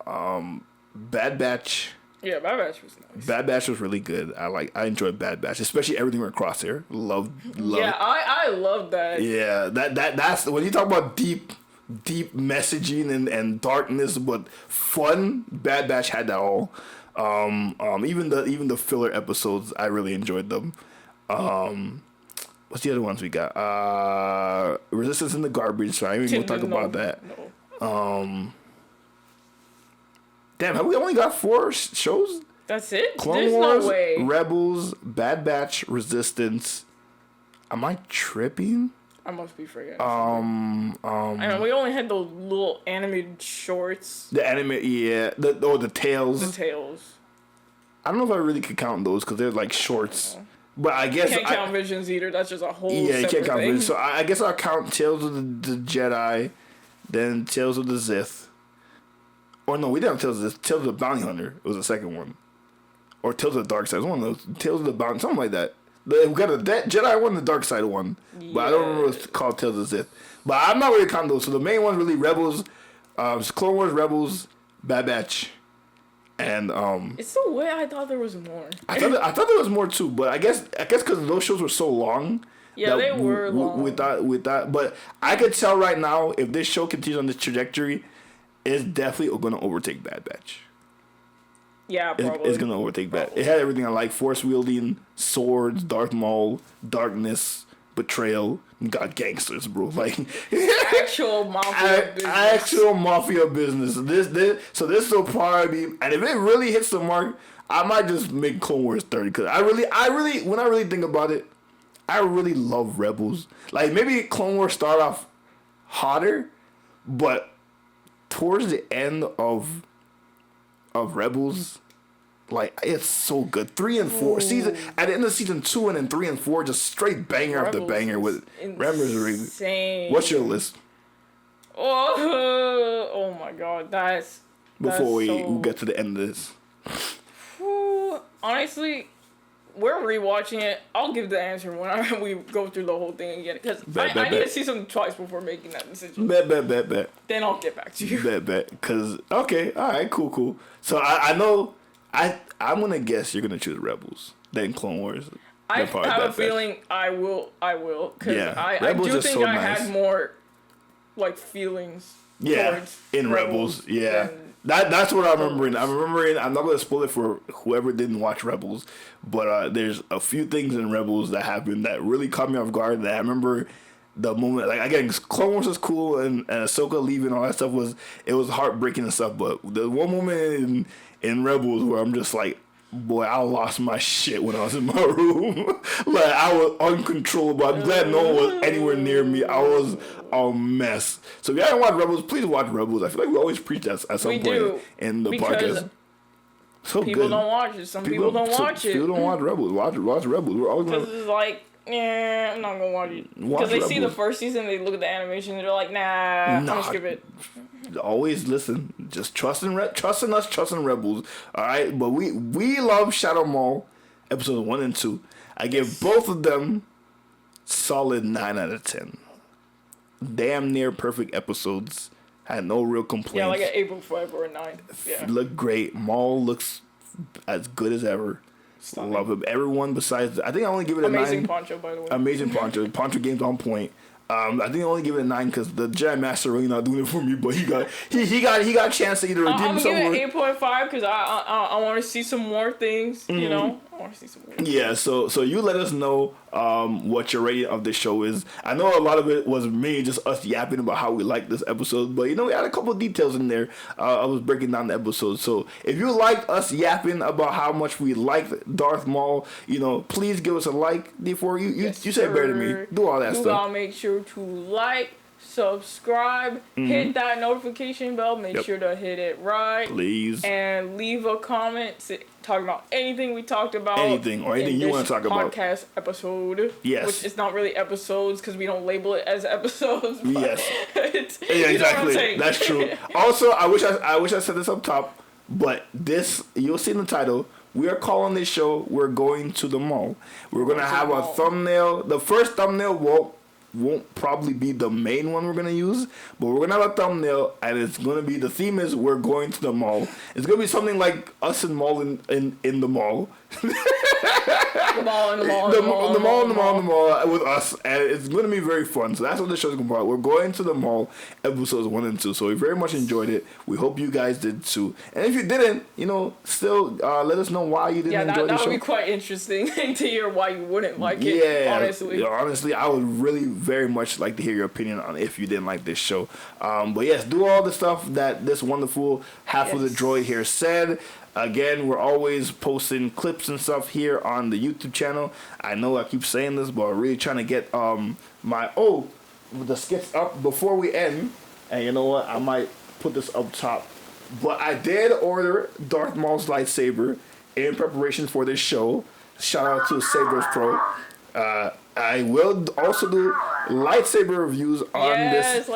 Bad Batch. Yeah, Bad Batch was nice. Bad Batch was really good. I enjoyed Bad Batch, especially everything with Crosshair. Love. Yeah, I love that. Yeah, that's when you talk about deep messaging and darkness, but fun. Bad Batch had that all. Even the filler episodes, I really enjoyed them. What's the other ones we got? Resistance in the Garbage. So I ain't even gonna talk about that. No. Damn, have we only got 4 shows? That's it? Clone Wars, no way. Rebels, Bad Batch, Resistance. Am I tripping? I must be forgetting. I know we only had those little animated shorts. The anime, yeah. The Tales. The Tales. I don't know if I really could count those because they're like shorts. But I guess can't count Visions either. That's just a whole you can't count thing. Visions. So I guess I'll count Tales of the Jedi, then Tales of the Sith. Or no, we didn't have Tales of the Tales of the Bounty Hunter. It was the second one. Or Tales of the Dark Side. It was one of those. Tales of the Bounty, something like that. We got a Jedi one, the Dark Side one. Yeah. But I don't remember what it's called, Tales of the Sith. But I'm not really counting those. So the main ones really Rebels, Clone Wars, Rebels, Bad Batch, and It's the way I thought there was more. I thought there was more too, but I guess because those shows were so long. Yeah, they were long. With that, but I could tell right now if this show continues on this trajectory, it's definitely going to overtake Bad Batch. Yeah, probably. It's going to overtake Bad. It had everything I like: force wielding, swords, Darth Maul, darkness, betrayal. Got gangsters, bro. Like actual mafia business. Actual mafia business. This will probably be, and if it really hits the mark, I might just make Clone Wars 30 because I really, when I really think about it, I really love Rebels. Like maybe Clone Wars start off hotter, but towards the end of Rebels, like it's so good. 3 and 4 season at the end of season 2 and then 3 and 4 just straight banger after banger with Rebels. Insane. What's your list? Oh my god, that's before we get to the end of this. Honestly, we're rewatching it. I'll give the answer when we go through the whole thing again because I need to see something twice before making that decision. Bet. Then I'll get back to you. Bet. Cause okay, all right, cool. So I know I'm gonna guess you're gonna choose Rebels, then Clone Wars. I have a feeling I will. Cause I do think I had more like feelings. Towards in Rebels. Yeah. That's what I'm remembering. I'm not gonna spoil it for whoever didn't watch Rebels, but there's a few things in Rebels that happened that really caught me off guard. That I remember the moment. Like again, Clone Wars was cool and Ahsoka leaving, all that stuff was heartbreaking and stuff. But the one moment in Rebels where I'm just like, boy, I lost my shit when I was in my room. Like I was uncontrollable. I'm glad no one was anywhere near me. I was a mess. So if you haven't watched Rebels, please watch Rebels. I feel like we always preach that at some point in the podcast. So people don't watch it. Some people don't watch it. People don't watch Rebels. Watch Rebels. We're always because it's like, I'm not gonna watch it. Because they see the first season, they look at the animation, and they're like, I'm gonna skip it. Always listen. Just trust in us, trusting Rebels. All right, but we love Shadow Maul, episodes 1 and 2. I give both of them solid 9 out of 10. Damn near perfect episodes. Had no real complaints. Yeah, like an 8.5 or a 9. Yeah, look great. Maul looks as good as ever. Stunning. Love him. Everyone besides, I think I only give it a 9. Amazing Poncho, by the way. Amazing Poncho. Poncho game's on point. I think I only give it a 9 because the Jedi Master really not doing it for me. But he got a chance to either redeem himself. I'm gonna give it 8.5 because I want to see some more things. You know, I want to see some more. Yeah. So you let us know what your rating of this show is. I know a lot of it was me just us yapping about how we liked this episode, but we had a couple of details in there. I was breaking down the episode. So if you liked us yapping about how much we liked Darth Maul, please give us a like before you say it better than me. Do all that stuff. You gotta make sure to like, subscribe, hit that notification bell, make sure to hit it right. Please. And leave a comment talking about anything we talked about. Anything, or anything you want to talk about. Podcast episode. Yes. Which is not really episodes because we don't label it as episodes. Yes. Yeah, exactly. That's true. Also, I wish I said this up top, but this, you'll see in the title, we are calling this show We're Going to the Mall. We're going to have a thumbnail. The first thumbnail won't probably be the main one we're going to use, but we're going to have a thumbnail, and it's going to be, the theme is We're Going to the Mall. It's going to be something like us and Maul in the mall. The mall with us, and it's going to be very fun. So that's what the show's going to be about. We're going to the mall, episodes 1 and 2. So we very much enjoyed it. We hope you guys did too. And if you didn't, still let us know why you didn't enjoy the show. That would be quite interesting to hear why you wouldn't like it. Honestly, honestly, I would really very much like to hear your opinion on if you didn't like this show. But yes, do all the stuff that this wonderful half of the droid here said. Again, we're always posting clips and stuff here on the YouTube channel. I know I keep saying this, but I'm really trying to get the skits up before we end. And you know what? I might put this up top. But I did order Darth Maul's lightsaber in preparation for this show. Shout out to Sabers Pro. I will also do lightsaber reviews on this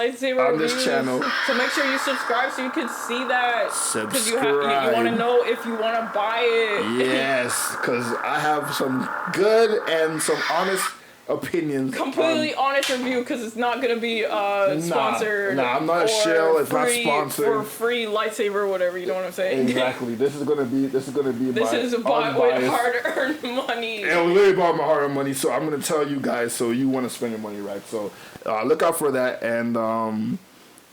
channel. So make sure you subscribe so you can see that. Because you want to know if you want to buy it. Yes, because I have some good and some honest opinions. Completely honest review, because it's not going to be sponsored. Nah, I'm not a shill. It's not sponsored. For free lightsaber or whatever, you know what I'm saying? Exactly. This is gonna be bought with hard-earned money. And we literally bought my hard-earned money, so I'm gonna tell you guys so you want to spend your money right. So look out for that, and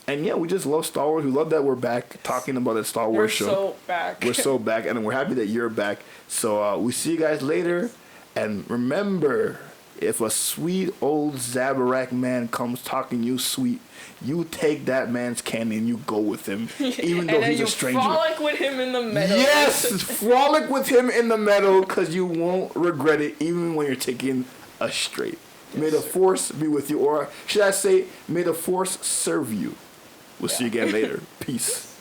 yeah, we just love Star Wars. We love that we're back talking about a Star Wars show. We're so back, and we're happy that you're back. So we see you guys later, and remember, if a sweet old Zabarak man comes talking you sweet, you take that man's candy and you go with him, even though he's a stranger. And frolic with him in the meadow. Yes, frolic with him in the meadow, because you won't regret it, even when you're taking a straight. Yes, may the Force be with you, or should I say, may the Force serve you. We'll see you again later. Peace.